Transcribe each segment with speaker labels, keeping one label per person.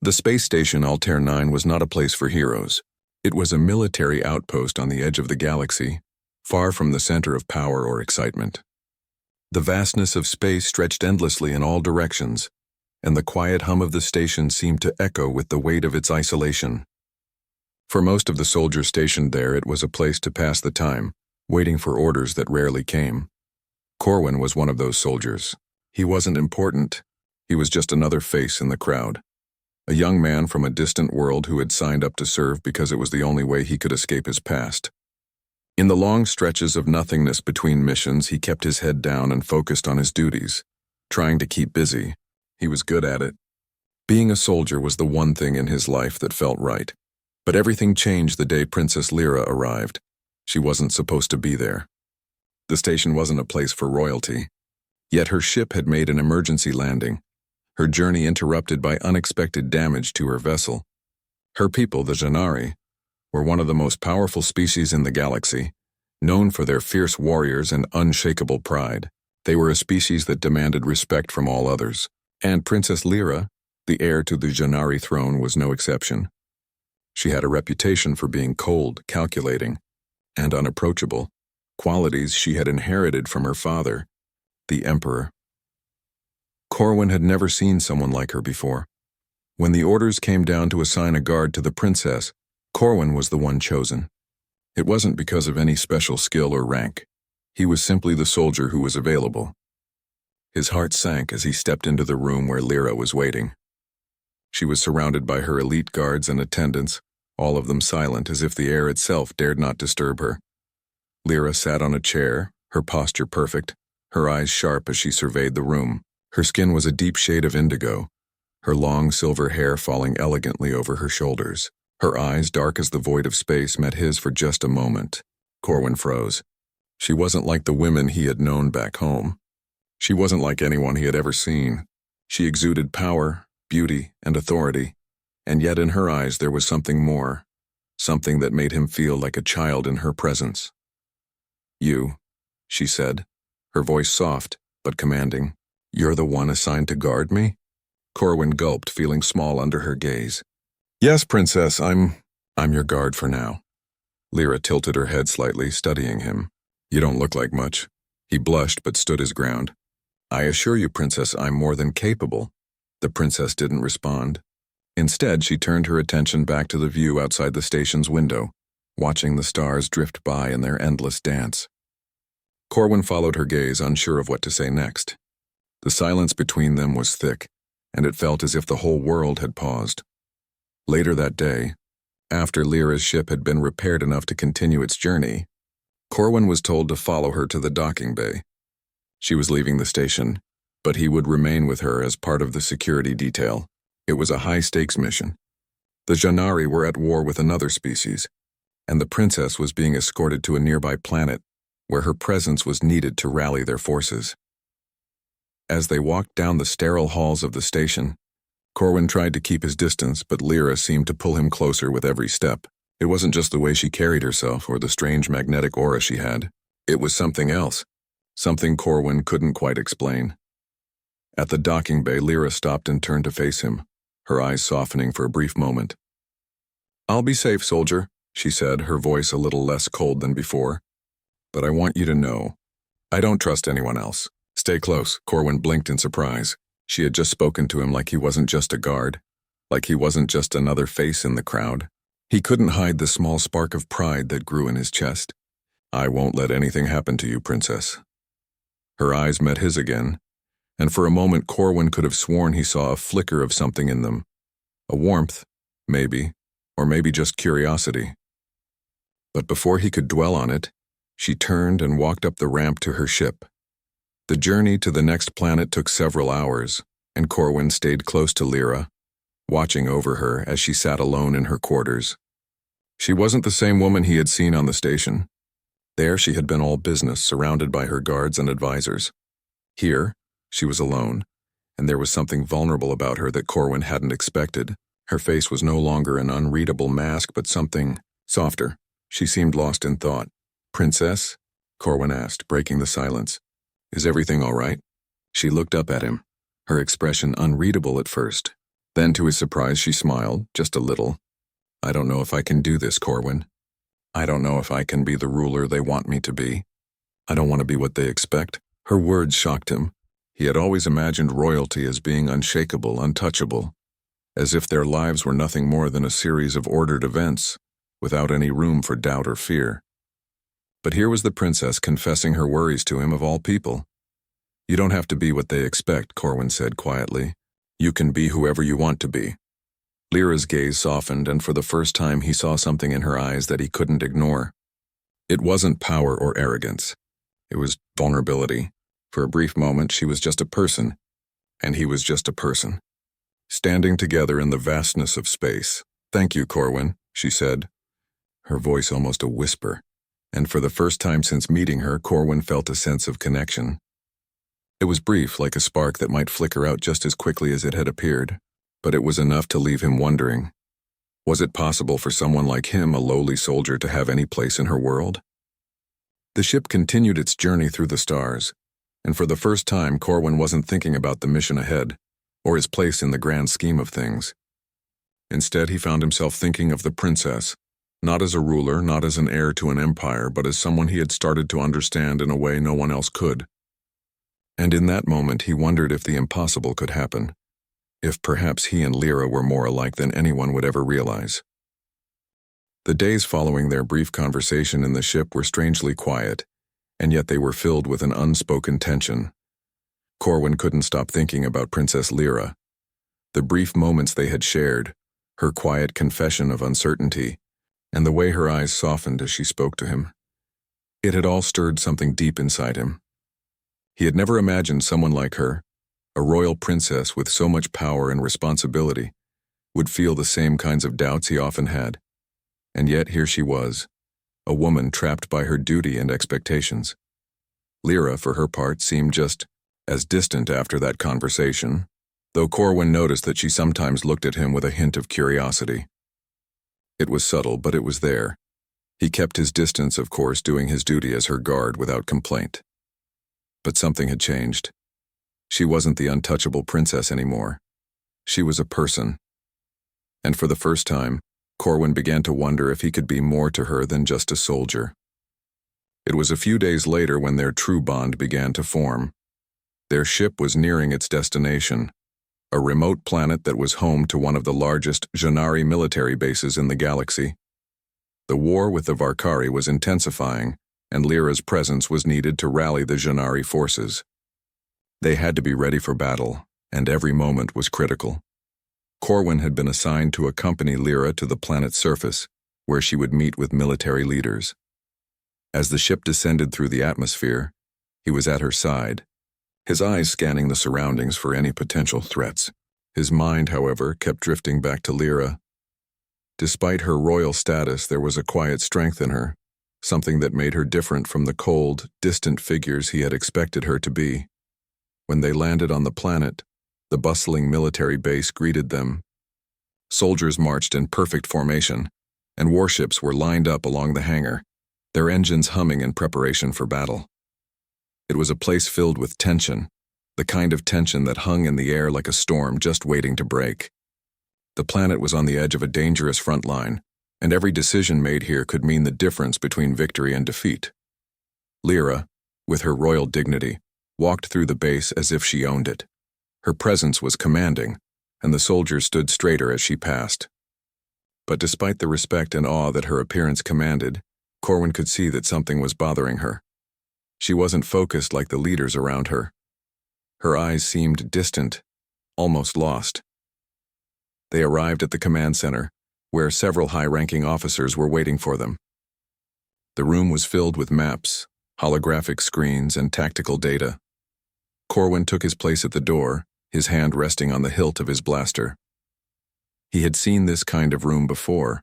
Speaker 1: The space station Altair 9 was not a place for heroes. It was a military outpost on the edge of the galaxy, far from the center of power or excitement. The vastness of space stretched endlessly in all directions, and the quiet hum of the station seemed to echo with the weight of its isolation. For most of the soldiers stationed there, it was a place to pass the time, waiting for orders that rarely came. Corwin was one of those soldiers. He wasn't important. He was just another face in the crowd. A young man from a distant world who had signed up to serve because it was the only way he could escape his past. In the long stretches of nothingness between missions, he kept his head down and focused on his duties, trying to keep busy. He was good at it. Being a soldier was the one thing in his life that felt right. But everything changed the day Princess Lyra arrived. She wasn't supposed to be there. The station wasn't a place for royalty. Yet her ship had made an emergency landing, her journey interrupted by unexpected damage to her vessel. Her people, the Janari, were one of the most powerful species in the galaxy, known for their fierce warriors and unshakable pride. They were a species that demanded respect from all others, and Princess Lyra, the heir to the Janari throne, was no exception. She had a reputation for being cold, calculating, and unapproachable, qualities she had inherited from her father, the Emperor. Corwin had never seen someone like her before. When the orders came down to assign a guard to the princess, Corwin was the one chosen. It wasn't because of any special skill or rank. He was simply the soldier who was available. His heart sank as he stepped into the room where Lyra was waiting. She was surrounded by her elite guards and attendants, all of them silent as if the air itself dared not disturb her. Lyra sat on a chair, her posture perfect, her eyes sharp as she surveyed the room. Her skin was a deep shade of indigo, her long silver hair falling elegantly over her shoulders. Her eyes, dark as the void of space, met his for just a moment. Corwin froze. She wasn't like the women he had known back home. She wasn't like anyone he had ever seen. She exuded power, beauty, and authority, and yet in her eyes there was something more, something that made him feel like a child in her presence. "You," she said, her voice soft but commanding. "You're the one assigned to guard me?" Corwin gulped, feeling small under her gaze. "Yes, Princess, I'm your guard for now." Lyra tilted her head slightly, studying him. "You don't look like much." He blushed but stood his ground. "I assure you, Princess, I'm more than capable." The princess didn't respond. Instead, she turned her attention back to the view outside the station's window, watching the stars drift by in their endless dance. Corwin followed her gaze, unsure of what to say next. The silence between them was thick, and it felt as if the whole world had paused. Later that day, after Lyra's ship had been repaired enough to continue its journey, Corwin was told to follow her to the docking bay. She was leaving the station, but he would remain with her as part of the security detail. It was a high-stakes mission. The Janari were at war with another species, and the princess was being escorted to a nearby planet where her presence was needed to rally their forces. As they walked down the sterile halls of the station, Corwin tried to keep his distance, but Lyra seemed to pull him closer with every step. It wasn't just the way she carried herself or the strange magnetic aura she had. It was something else, something Corwin couldn't quite explain. At the docking bay, Lyra stopped and turned to face him, her eyes softening for a brief moment. "I'll be safe, soldier," she said, her voice a little less cold than before. "But I want you to know, I don't trust anyone else." "Stay close." Corwin blinked in surprise. She had just spoken to him like he wasn't just a guard, like he wasn't just another face in the crowd. He couldn't hide the small spark of pride that grew in his chest. "I won't let anything happen to you, Princess." Her eyes met his again, and for a moment Corwin could have sworn he saw a flicker of something in them. A warmth, maybe, or maybe just curiosity. But before he could dwell on it, she turned and walked up the ramp to her ship. The journey to the next planet took several hours, and Corwin stayed close to Lyra, watching over her as she sat alone in her quarters. She wasn't the same woman he had seen on the station. There she had been all business, surrounded by her guards and advisors. Here, she was alone, and there was something vulnerable about her that Corwin hadn't expected. Her face was no longer an unreadable mask, but something softer. She seemed lost in thought. "Princess?" Corwin asked, breaking the silence. "Is everything all right?" She looked up at him, her expression unreadable at first. Then, to his surprise, she smiled, just a little. "I don't know if I can do this, Corwin. I don't know if I can be the ruler they want me to be. I don't want to be what they expect." Her words shocked him. He had always imagined royalty as being unshakable, untouchable, as if their lives were nothing more than a series of ordered events, without any room for doubt or fear. But here was the princess confessing her worries to him of all people. "You don't have to be what they expect," Corwin said quietly. "You can be whoever you want to be." Lyra's gaze softened, and for the first time he saw something in her eyes that he couldn't ignore. It wasn't power or arrogance. It was vulnerability. For a brief moment, she was just a person, and he was just a person, standing together in the vastness of space. "Thank you, Corwin," she said, her voice almost a whisper, and for the first time since meeting her, Corwin felt a sense of connection. It was brief, like a spark that might flicker out just as quickly as it had appeared, but it was enough to leave him wondering. Was it possible for someone like him, a lowly soldier, to have any place in her world? The ship continued its journey through the stars, and for the first time Corwin wasn't thinking about the mission ahead, or his place in the grand scheme of things. Instead, he found himself thinking of the princess, not as a ruler, not as an heir to an empire, but as someone he had started to understand in a way no one else could. And in that moment he wondered if the impossible could happen, if perhaps he and Lyra were more alike than anyone would ever realize. The days following their brief conversation in the ship were strangely quiet, and yet they were filled with an unspoken tension. Corwin couldn't stop thinking about Princess Lyra, the brief moments they had shared, her quiet confession of uncertainty, and the way her eyes softened as she spoke to him. It had all stirred something deep inside him. He had never imagined someone like her, a royal princess with so much power and responsibility, would feel the same kinds of doubts he often had. And yet here she was, a woman trapped by her duty and expectations. Lyra, for her part, seemed just as distant after that conversation, though Corwin noticed that she sometimes looked at him with a hint of curiosity. It was subtle, but it was there. He kept his distance, of course, doing his duty as her guard without complaint. But something had changed. She wasn't the untouchable princess anymore. She was a person. And for the first time, Corwin began to wonder if he could be more to her than just a soldier. It was a few days later when their true bond began to form. Their ship was nearing its destination, a remote planet that was home to one of the largest Janari military bases in the galaxy. The war with the Varkari was intensifying, and Lyra's presence was needed to rally the Janari forces. They had to be ready for battle, and every moment was critical. Corwin had been assigned to accompany Lyra to the planet's surface, where she would meet with military leaders. As the ship descended through the atmosphere, he was at her side, his eyes scanning the surroundings for any potential threats. His mind, however, kept drifting back to Lyra. Despite her royal status, there was a quiet strength in her, something that made her different from the cold, distant figures he had expected her to be. When they landed on the planet, the bustling military base greeted them. Soldiers marched in perfect formation, and warships were lined up along the hangar, their engines humming in preparation for battle. It was a place filled with tension, the kind of tension that hung in the air like a storm just waiting to break. The planet was on the edge of a dangerous front line, and every decision made here could mean the difference between victory and defeat. Lyra, with her royal dignity, walked through the base as if she owned it. Her presence was commanding, and the soldiers stood straighter as she passed. But despite the respect and awe that her appearance commanded, Corwin could see that something was bothering her. She wasn't focused like the leaders around her. Her eyes seemed distant, almost lost. They arrived at the command center, where several high-ranking officers were waiting for them. The room was filled with maps, holographic screens, and tactical data. Corwin took his place at the door, his hand resting on the hilt of his blaster. He had seen this kind of room before.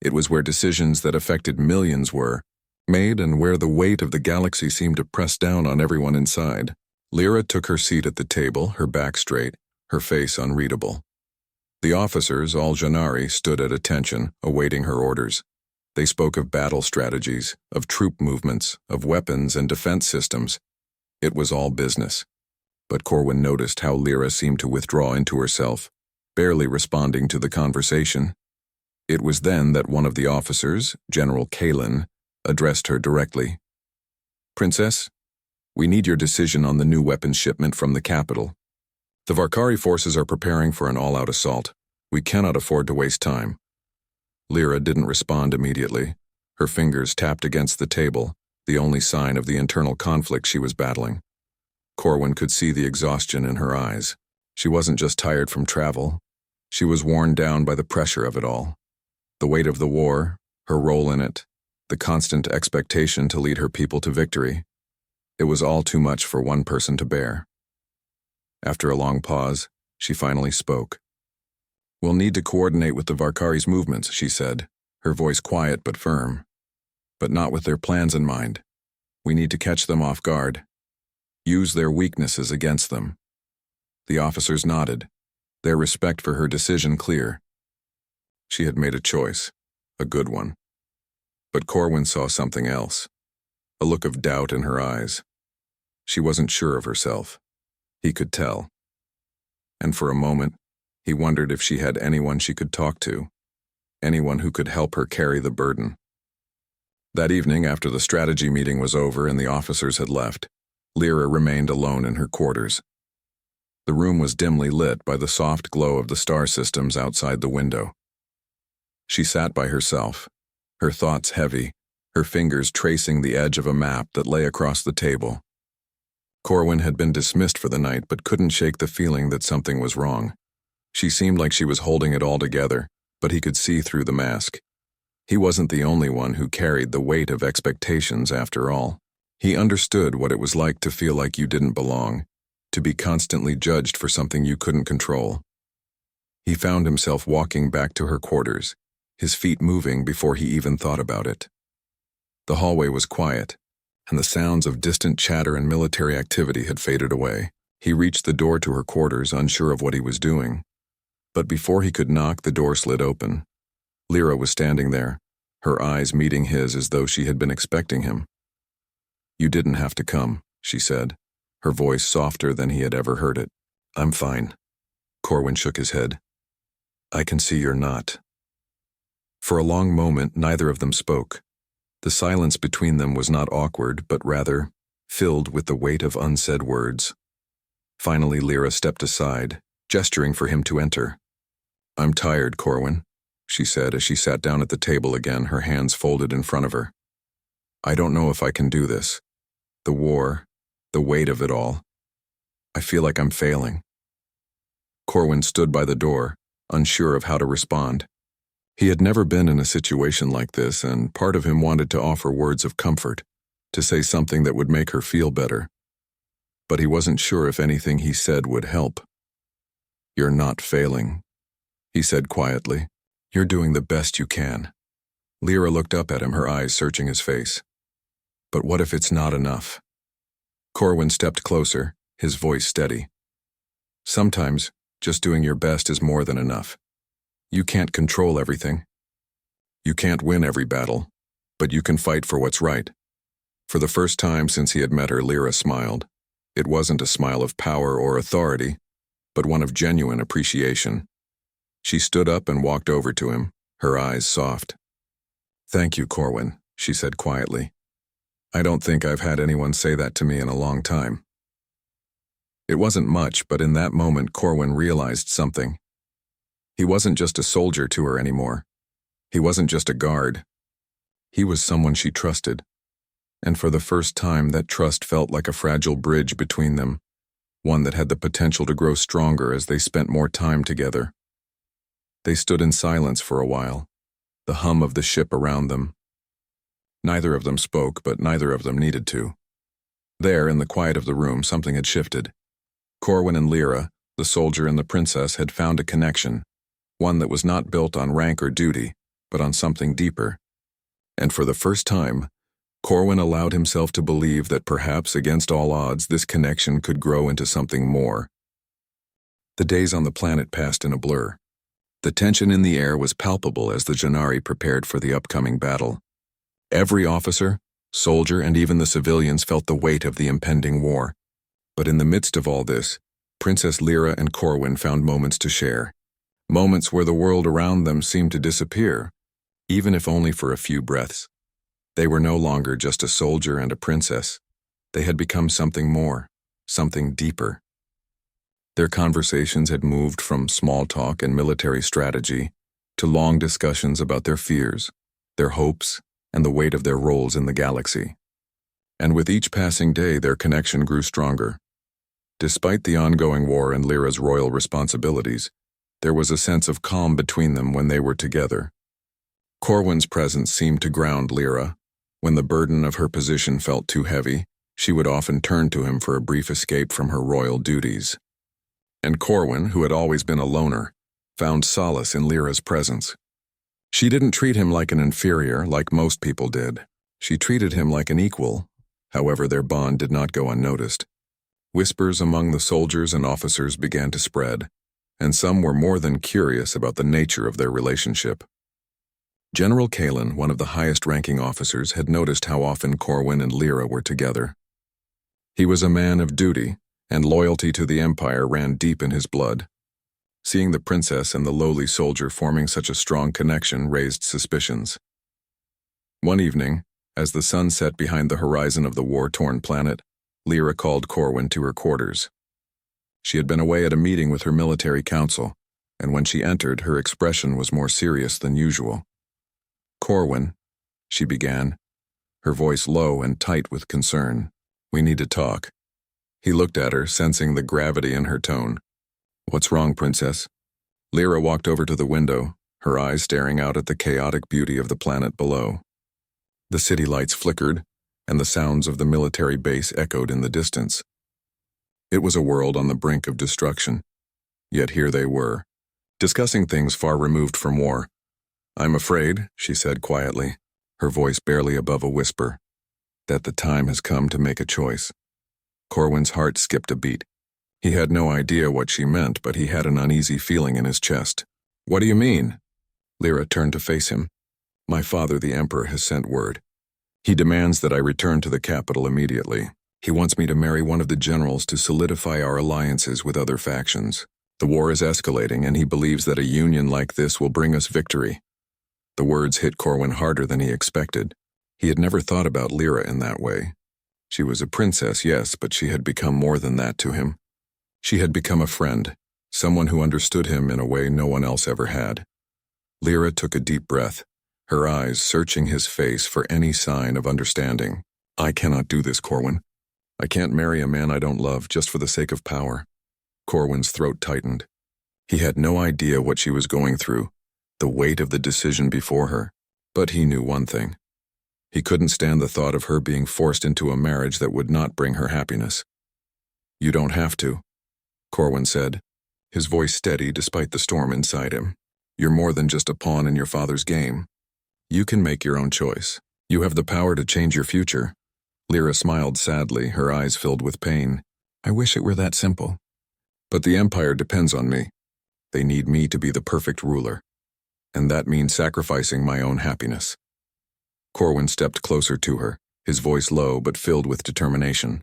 Speaker 1: It was where decisions that affected millions were made and where the weight of the galaxy seemed to press down on everyone inside. Lyra took her seat at the table, her back straight, her face unreadable. The officers, all Janari, stood at attention, awaiting her orders. They spoke of battle strategies, of troop movements, of weapons and defense systems. It was all business. But Corwin noticed how Lyra seemed to withdraw into herself, barely responding to the conversation. It was then that one of the officers, General Kalin, addressed her directly. "Princess, we need your decision on the new weapons shipment from the capital. The Varkari forces are preparing for an all-out assault. We cannot afford to waste time." Lyra didn't respond immediately. Her fingers tapped against the table, the only sign of the internal conflict she was battling. Corwin could see the exhaustion in her eyes. She wasn't just tired from travel. She was worn down by the pressure of it all. The weight of the war, her role in it, the constant expectation to lead her people to victory. It was all too much for one person to bear. After a long pause, she finally spoke. "We'll need to coordinate with the Varkari's movements," she said, her voice quiet but firm. "But not with their plans in mind. We need to catch them off guard. Use their weaknesses against them." The officers nodded, their respect for her decision clear. She had made a choice, a good one. But Corwin saw something else, a look of doubt in her eyes. She wasn't sure of herself. He could tell. And for a moment, he wondered if she had anyone she could talk to, anyone who could help her carry the burden. That evening, after the strategy meeting was over and the officers had left, Lyra remained alone in her quarters. The room was dimly lit by the soft glow of the star systems outside the window. She sat by herself, her thoughts heavy, her fingers tracing the edge of a map that lay across the table. Corwin had been dismissed for the night but couldn't shake the feeling that something was wrong. She seemed like she was holding it all together, but he could see through the mask. He wasn't the only one who carried the weight of expectations after all. He understood what it was like to feel like you didn't belong, to be constantly judged for something you couldn't control. He found himself walking back to her quarters, his feet moving before he even thought about it. The hallway was quiet, and the sounds of distant chatter and military activity had faded away. He reached the door to her quarters, unsure of what he was doing. But before he could knock, the door slid open. Lyra was standing there, her eyes meeting his as though she had been expecting him. "You didn't have to come," she said, her voice softer than he had ever heard it. "I'm fine." Corwin shook his head. "I can see you're not." For a long moment, neither of them spoke. The silence between them was not awkward, but rather filled with the weight of unsaid words. Finally, Lyra stepped aside, gesturing for him to enter. "I'm tired, Corwin," she said as she sat down at the table again, her hands folded in front of her. "I don't know if I can do this. The war, the weight of it all. I feel like I'm failing." Corwin stood by the door, unsure of how to respond. He had never been in a situation like this, and part of him wanted to offer words of comfort, to say something that would make her feel better. But he wasn't sure if anything he said would help. "You're not failing," he said quietly. "You're doing the best you can." Lyra looked up at him, her eyes searching his face. "But what if it's not enough?" Corwin stepped closer, his voice steady. "Sometimes, just doing your best is more than enough. You can't control everything. You can't win every battle, but you can fight for what's right." For the first time since he had met her, Lyra smiled. It wasn't a smile of power or authority, but one of genuine appreciation. She stood up and walked over to him, her eyes soft. "Thank you, Corwin," she said quietly. "I don't think I've had anyone say that to me in a long time." It wasn't much, but in that moment Corwin realized something. He wasn't just a soldier to her anymore. He wasn't just a guard. He was someone she trusted. And for the first time, that trust felt like a fragile bridge between them, one that had the potential to grow stronger as they spent more time together. They stood in silence for a while, the hum of the ship around them. Neither of them spoke, but neither of them needed to. There, in the quiet of the room, something had shifted. Corwin and Lyra, the soldier and the princess, had found a connection, one that was not built on rank or duty, but on something deeper. And for the first time, Corwin allowed himself to believe that perhaps against all odds this connection could grow into something more. The days on the planet passed in a blur. The tension in the air was palpable as the Jannari prepared for the upcoming battle. Every officer, soldier, and even the civilians felt the weight of the impending war. But in the midst of all this, Princess Lyra and Corwin found moments to share. Moments where the world around them seemed to disappear, even if only for a few breaths. They were no longer just a soldier and a princess. They had become something more, something deeper. Their conversations had moved from small talk and military strategy to long discussions about their fears, their hopes, and the weight of their roles in the galaxy. And with each passing day, their connection grew stronger. Despite the ongoing war and Lyra's royal responsibilities, there was a sense of calm between them when they were together. Corwin's presence seemed to ground Lyra. When the burden of her position felt too heavy, she would often turn to him for a brief escape from her royal duties. And Corwin, who had always been a loner, found solace in Lyra's presence. She didn't treat him like an inferior, like most people did. She treated him like an equal. However, their bond did not go unnoticed. Whispers among the soldiers and officers began to spread, and some were more than curious about the nature of their relationship. General Kalen, one of the highest-ranking officers, had noticed how often Corwin and Lyra were together. He was a man of duty, and loyalty to the Empire ran deep in his blood. Seeing the princess and the lowly soldier forming such a strong connection raised suspicions. One evening, as the sun set behind the horizon of the war-torn planet, Lyra called Corwin to her quarters. She had been away at a meeting with her military council, and when she entered, her expression was more serious than usual. "Corwin," she began, her voice low and tight with concern. "We need to talk." He looked at her, sensing the gravity in her tone. "What's wrong, princess?" Lyra walked over to the window, her eyes staring out at the chaotic beauty of the planet below. The city lights flickered, and the sounds of the military base echoed in the distance. It was a world on the brink of destruction. Yet here they were, discussing things far removed from war. "I'm afraid," she said quietly, her voice barely above a whisper, "that the time has come to make a choice." Corwin's heart skipped a beat. He had no idea what she meant, but he had an uneasy feeling in his chest. "What do you mean?" Lyra turned to face him. "My father, the Emperor, has sent word. He demands that I return to the capital immediately. He wants me to marry one of the generals to solidify our alliances with other factions. The war is escalating, and he believes that a union like this will bring us victory." The words hit Corwin harder than he expected. He had never thought about Lyra in that way. She was a princess, yes, but she had become more than that to him. She had become a friend, someone who understood him in a way no one else ever had. Lyra took a deep breath, her eyes searching his face for any sign of understanding. "I cannot do this, Corwin. I can't marry a man I don't love just for the sake of power." Corwin's throat tightened. He had no idea what she was going through, the weight of the decision before her, but he knew one thing. He couldn't stand the thought of her being forced into a marriage that would not bring her happiness. "You don't have to," Corwin said, his voice steady despite the storm inside him. "You're more than just a pawn in your father's game. You can make your own choice. You have the power to change your future." Lyra smiled sadly, her eyes filled with pain. "I wish it were that simple. But the Empire depends on me. They need me to be the perfect ruler. And that means sacrificing my own happiness." Corwin stepped closer to her, his voice low but filled with determination.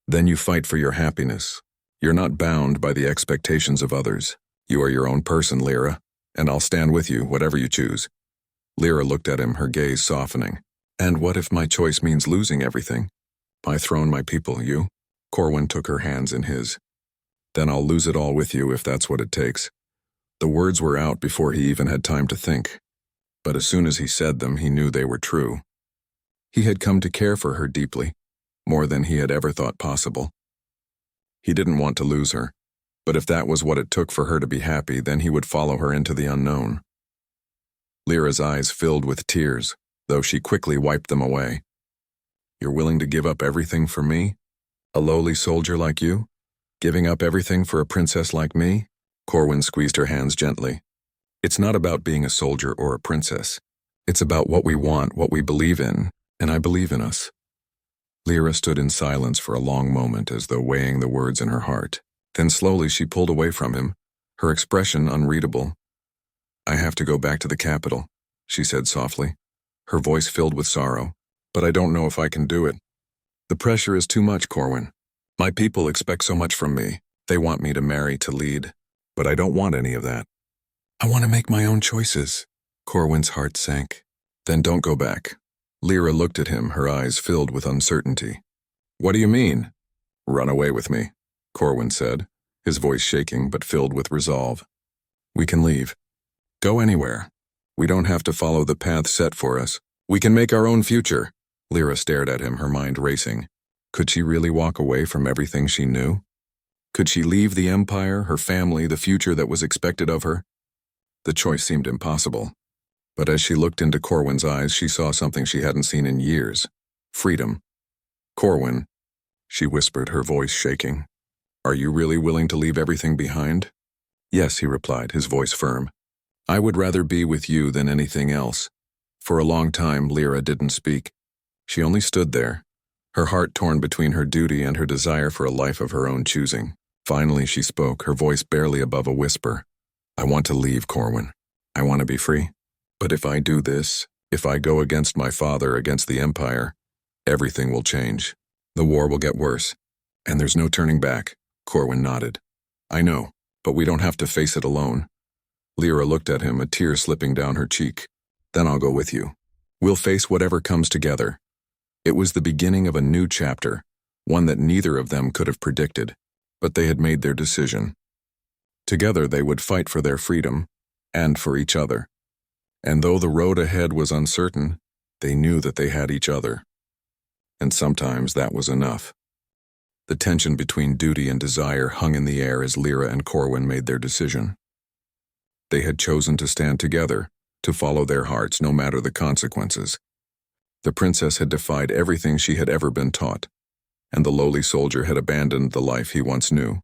Speaker 1: "Then you fight for your happiness. You're not bound by the expectations of others. You are your own person, Lyra, and I'll stand with you, whatever you choose." Lyra looked at him, her gaze softening. "And what if my choice means losing everything? My throne, my people, you?" Corwin took her hands in his. "Then I'll lose it all with you if that's what it takes." The words were out before he even had time to think. But as soon as he said them, he knew they were true. He had come to care for her deeply, more than he had ever thought possible. He didn't want to lose her, but if that was what it took for her to be happy, then he would follow her into the unknown. Lyra's eyes filled with tears, though she quickly wiped them away. "You're willing to give up everything for me? A lowly soldier like you? Giving up everything for a princess like me?" Corwin squeezed her hands gently. "It's not about being a soldier or a princess. It's about what we want, what we believe in, and I believe in us." Lyra stood in silence for a long moment as though weighing the words in her heart. Then slowly she pulled away from him, her expression unreadable. "I have to go back to the capital," she said softly, her voice filled with sorrow. "But I don't know if I can do it. The pressure is too much, Corwin. My people expect so much from me. They want me to marry, to lead. But I don't want any of that. I want to make my own choices. Corwin's heart sank. Then don't go back. Lyra looked at him, her eyes filled with uncertainty. What do you mean? Run away with me, Corwin said, his voice shaking but filled with resolve. We can leave. Go anywhere. We don't have to follow the path set for us. We can make our own future. Lyra stared at him, her mind racing. Could she really walk away from everything she knew? Could she leave the Empire, her family, the future that was expected of her? The choice seemed impossible. But as she looked into Corwin's eyes, she saw something she hadn't seen in years. Freedom. Corwin, she whispered, her voice shaking. Are you really willing to leave everything behind? Yes, he replied, his voice firm. I would rather be with you than anything else. For a long time, Lyra didn't speak. She only stood there, her heart torn between her duty and her desire for a life of her own choosing. Finally, she spoke, her voice barely above a whisper. I want to leave, Corwin. I want to be free. But if I do this, if I go against my father, against the Empire, everything will change. The war will get worse. And there's no turning back. Corwin nodded. I know, but we don't have to face it alone. Lyra looked at him, a tear slipping down her cheek. Then I'll go with you. We'll face whatever comes together. It was the beginning of a new chapter, one that neither of them could have predicted, but they had made their decision. Together they would fight for their freedom, and for each other. And though the road ahead was uncertain, they knew that they had each other. And sometimes that was enough. The tension between duty and desire hung in the air as Lyra and Corwin made their decision. They had chosen to stand together, to follow their hearts no matter the consequences. The princess had defied everything she had ever been taught, and the lowly soldier had abandoned the life he once knew.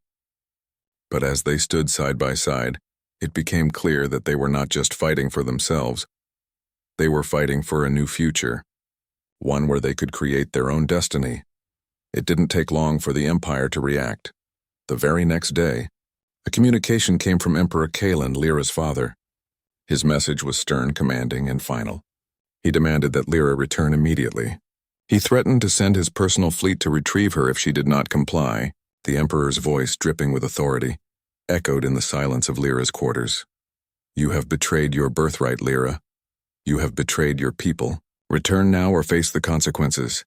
Speaker 1: But as they stood side by side, it became clear that they were not just fighting for themselves. They were fighting for a new future, one where they could create their own destiny. It didn't take long for the Empire to react. The very next day, a communication came from Emperor Kalen, Lyra's father. His message was stern, commanding, and final. He demanded that Lyra return immediately. He threatened to send his personal fleet to retrieve her if she did not comply. The Emperor's voice, dripping with authority, echoed in the silence of Lyra's quarters. You have betrayed your birthright, Lyra. You have betrayed your people. Return now or face the consequences.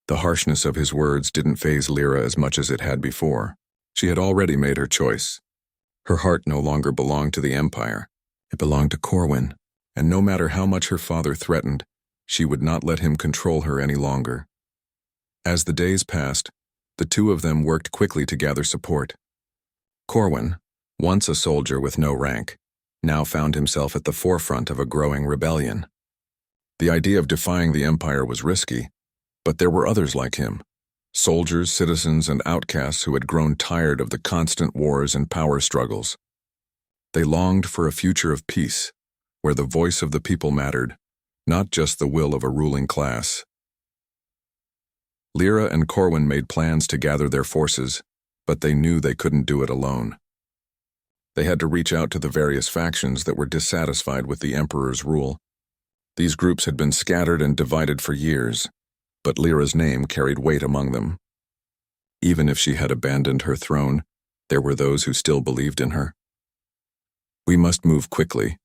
Speaker 1: The harshness of his words didn't faze Lyra as much as it had before. She had already made her choice. Her heart no longer belonged to the Empire. It belonged to Corwin, and no matter how much her father threatened, she would not let him control her any longer. As the days passed, the two of them worked quickly to gather support. Corwin, once a soldier with no rank, now found himself at the forefront of a growing rebellion. The idea of defying the Empire was risky, but there were others like him, soldiers, citizens, and outcasts who had grown tired of the constant wars and power struggles. They longed for a future of peace, where the voice of the people mattered, not just the will of a ruling class. Lyra and Corwin made plans to gather their forces, but they knew they couldn't do it alone. They had to reach out to the various factions that were dissatisfied with the Emperor's rule. These groups had been scattered and divided for years, but Lyra's name carried weight among them. Even if she had abandoned her throne, there were those who still believed in her. We must move quickly,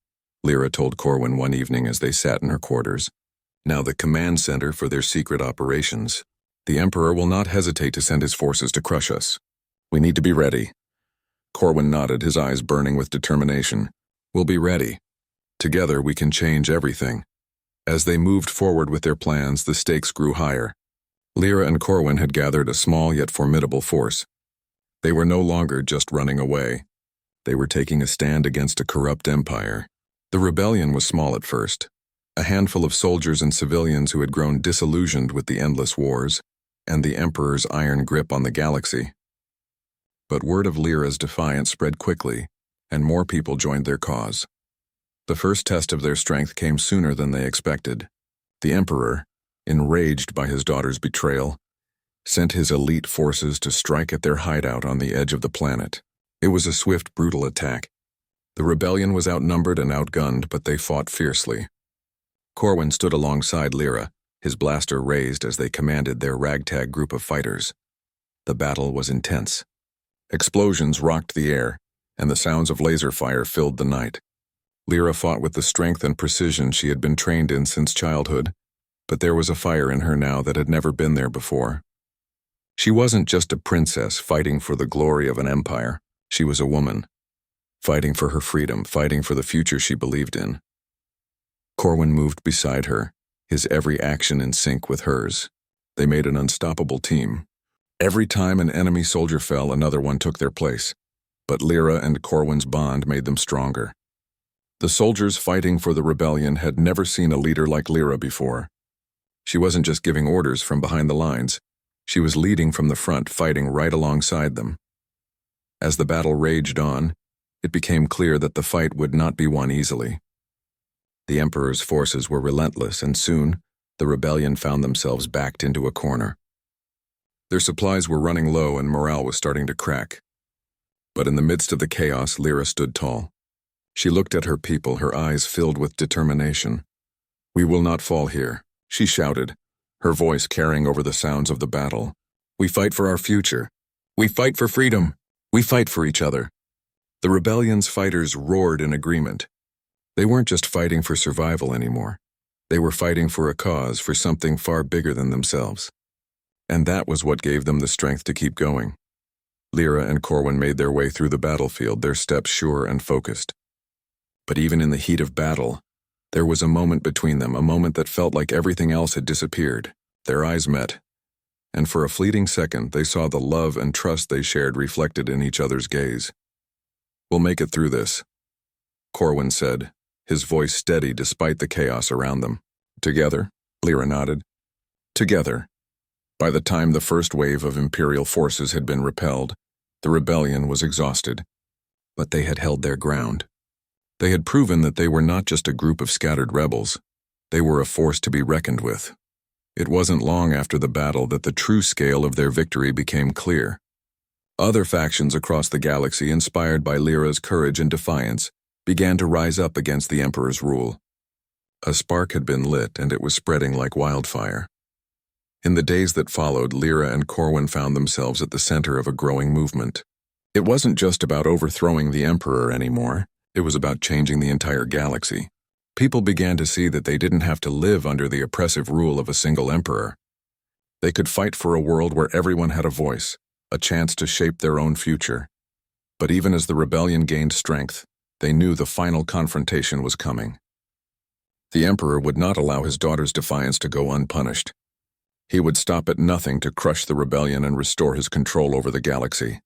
Speaker 1: Lyra told Corwin one evening as they sat in her quarters, now the command center for their secret operations. The Emperor will not hesitate to send his forces to crush us. We need to be ready. Corwin nodded, his eyes burning with determination. We'll be ready. Together we can change everything. As they moved forward with their plans, the stakes grew higher. Lyra and Corwin had gathered a small yet formidable force. They were no longer just running away. They were taking a stand against a corrupt empire. The rebellion was small at first, a handful of soldiers and civilians who had grown disillusioned with the endless wars and the Emperor's iron grip on the galaxy. But word of Lyra's defiance spread quickly, and more people joined their cause. The first test of their strength came sooner than they expected. The Emperor, enraged by his daughter's betrayal, sent his elite forces to strike at their hideout on the edge of the planet. It was a swift, brutal attack. The rebellion was outnumbered and outgunned, but they fought fiercely. Corwin stood alongside Lyra, his blaster raised as they commanded their ragtag group of fighters. The battle was intense. Explosions rocked the air, and the sounds of laser fire filled the night. Lyra fought with the strength and precision she had been trained in since childhood, but there was a fire in her now that had never been there before. She wasn't just a princess fighting for the glory of an empire. She was a woman, fighting for her freedom, fighting for the future she believed in. Corwin moved beside her, his every action in sync with hers. They made an unstoppable team. Every time an enemy soldier fell, another one took their place. But Lyra and Corwin's bond made them stronger. The soldiers fighting for the rebellion had never seen a leader like Lyra before. She wasn't just giving orders from behind the lines. She was leading from the front, fighting right alongside them. As the battle raged on, it became clear that the fight would not be won easily. The Emperor's forces were relentless, and soon, the rebellion found themselves backed into a corner. Their supplies were running low and morale was starting to crack. But in the midst of the chaos, Lyra stood tall. She looked at her people, her eyes filled with determination. "We will not fall here," she shouted, her voice carrying over the sounds of the battle. "We fight for our future. We fight for freedom. We fight for each other." The rebellion's fighters roared in agreement. They weren't just fighting for survival anymore. They were fighting for a cause, for something far bigger than themselves. And that was what gave them the strength to keep going. Lyra and Corwin made their way through the battlefield, their steps sure and focused. But even in the heat of battle, there was a moment between them, a moment that felt like everything else had disappeared. Their eyes met, and for a fleeting second, they saw the love and trust they shared reflected in each other's gaze. "We'll make it through this," Corwin said, his voice steady despite the chaos around them. "Together," Lyra nodded. "Together." By the time the first wave of Imperial forces had been repelled, the rebellion was exhausted. But they had held their ground. They had proven that they were not just a group of scattered rebels. They were a force to be reckoned with. It wasn't long after the battle that the true scale of their victory became clear. Other factions across the galaxy, inspired by Lyra's courage and defiance, began to rise up against the Emperor's rule. A spark had been lit, and it was spreading like wildfire. In the days that followed, Lyra and Corwin found themselves at the center of a growing movement. It wasn't just about overthrowing the Emperor anymore. It was about changing the entire galaxy. People began to see that they didn't have to live under the oppressive rule of a single emperor. They could fight for a world where everyone had a voice, a chance to shape their own future. But even as the rebellion gained strength, they knew the final confrontation was coming. The Emperor would not allow his daughter's defiance to go unpunished. He would stop at nothing to crush the rebellion and restore his control over the galaxy.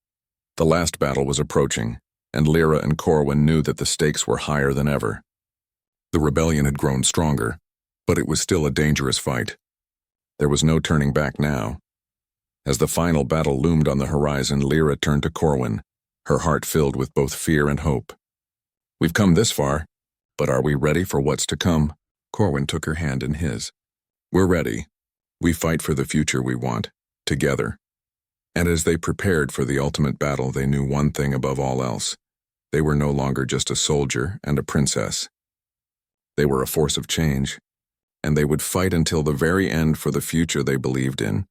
Speaker 1: The last battle was approaching, and Lyra and Corwin knew that the stakes were higher than ever. The rebellion had grown stronger, but it was still a dangerous fight. There was no turning back now. As the final battle loomed on the horizon, Lyra turned to Corwin, her heart filled with both fear and hope. "We've come this far, but are we ready for what's to come?" Corwin took her hand in his. "We're ready. We fight for the future we want, together." And as they prepared for the ultimate battle, they knew one thing above all else. They were no longer just a soldier and a princess. They were a force of change, and they would fight until the very end for the future they believed in.